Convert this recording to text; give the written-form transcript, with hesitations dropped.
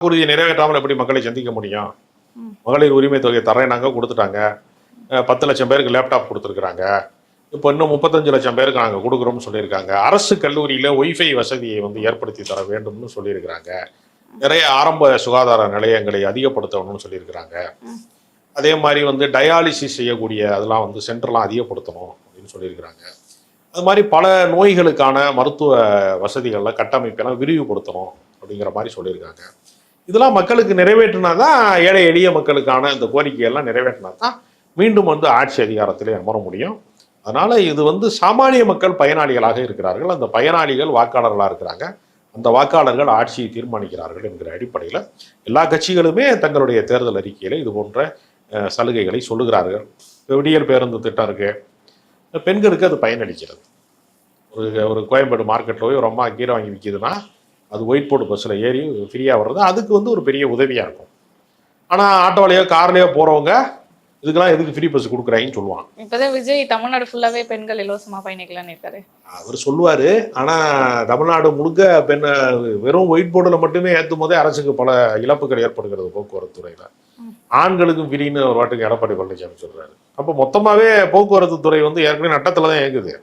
வாக்குறுதியை நிறைவேற்றாமல் எப்படி மக்களை சந்திக்க முடியும்? மகளிர் உரிமை தொகை தரேனாங்க, கொடுத்துட்டாங்க. 10 லட்சம் பேருக்கு லேப்டாப் கொடுத்துருக்குறாங்க. இப்போ இன்னும் 35 லட்சம் பேருக்கு நாங்கள் கொடுக்குறோம்னு சொல்லியிருக்காங்க. அரசு கல்லூரியில் ஒய்ஃபை வசதியை வந்து ஏற்படுத்தி தர வேண்டும்னு சொல்லியிருக்கிறாங்க. நிறைய ஆரம்ப சுகாதார நிலையங்களை அதிகப்படுத்தணும்னு சொல்லியிருக்கிறாங்க. அதே மாதிரி வந்து டயாலிசிஸ் செய்யக்கூடிய அதெல்லாம் வந்து சென்டர்லாம் அதிகப்படுத்தணும் அப்படின்னு சொல்லியிருக்கிறாங்க. அது மாதிரி பல நோய்களுக்கான மருத்துவ வசதிகளில் கட்டமைப்பெல்லாம் விரிவுபடுத்தணும் அப்படிங்கிற மாதிரி சொல்லியிருக்காங்க. இதெல்லாம் மக்களுக்கு நிறைவேற்றினா தான், ஏழை எளிய மக்களுக்கான இந்த கோரிக்கையெல்லாம் நிறைவேற்றினா தான் மீண்டும் வந்து ஆட்சி அதிகாரத்திலே அமர முடியும். அதனால் இது வந்து சாமானிய மக்கள் பயனாளிகளாக இருக்கிறார்கள். அந்த பயனாளிகள் வாக்காளர்களாக இருக்கிறாங்க. அந்த வாக்காளர்கள் ஆட்சியை தீர்மானிக்கிறார்கள் என்கிற அடிப்படையில் எல்லா கட்சிகளுமே தங்களுடைய தேர்தல் அறிக்கையில் இது போன்ற சலுகைகளை சொல்லுகிறார்கள். விடியல் பேருந்து திட்டம் இருக்குது, பெண்களுக்கு அது பயனளிக்கிறது. ஒரு கோயம்பேடு மார்க்கெட்டில் போய் ஒரு அம்மா கீரை வாங்கி விற்கிதுன்னா அது ஒயிட் போர்டு பஸ்ஸில் ஏறி ஃப்ரீயாக வர்றது அதுக்கு வந்து ஒரு பெரிய உதவியாக இருக்கும். ஆனால் ஆட்டோலையோ கார்லையோ போகிறவங்க இதுக்கெல்லாம் எதுக்கு ஃப்ரீ பஸ் கொடுக்குறாங்கன்னு சொல்லுவாங்க. இப்போதான் விஜய் தமிழ்நாடு ஃபுல்லாகவே பெண்கள் இலவசமாக பயணிக்கலான்னு இருக்காரு. அவர் சொல்லுவார். ஆனால் தமிழ்நாடு முழுக்க வெறும் ஒயிட் போர்டில் மட்டுமே ஏற்றும் போதே அரசுக்கு பல இழப்புகள் ஏற்படுகிறது போக்குவரத்து துறையில். ஆண்களுக்கும் ஃப்ரீன்னு ஒரு வாட்டுக்கு எடப்பாடி பழனிசாமி சொல்கிறாரு. அப்போ மொத்தமாகவே போக்குவரத்து துறை வந்து ஏற்கனவே நட்டத்தில் தான் இயங்குது.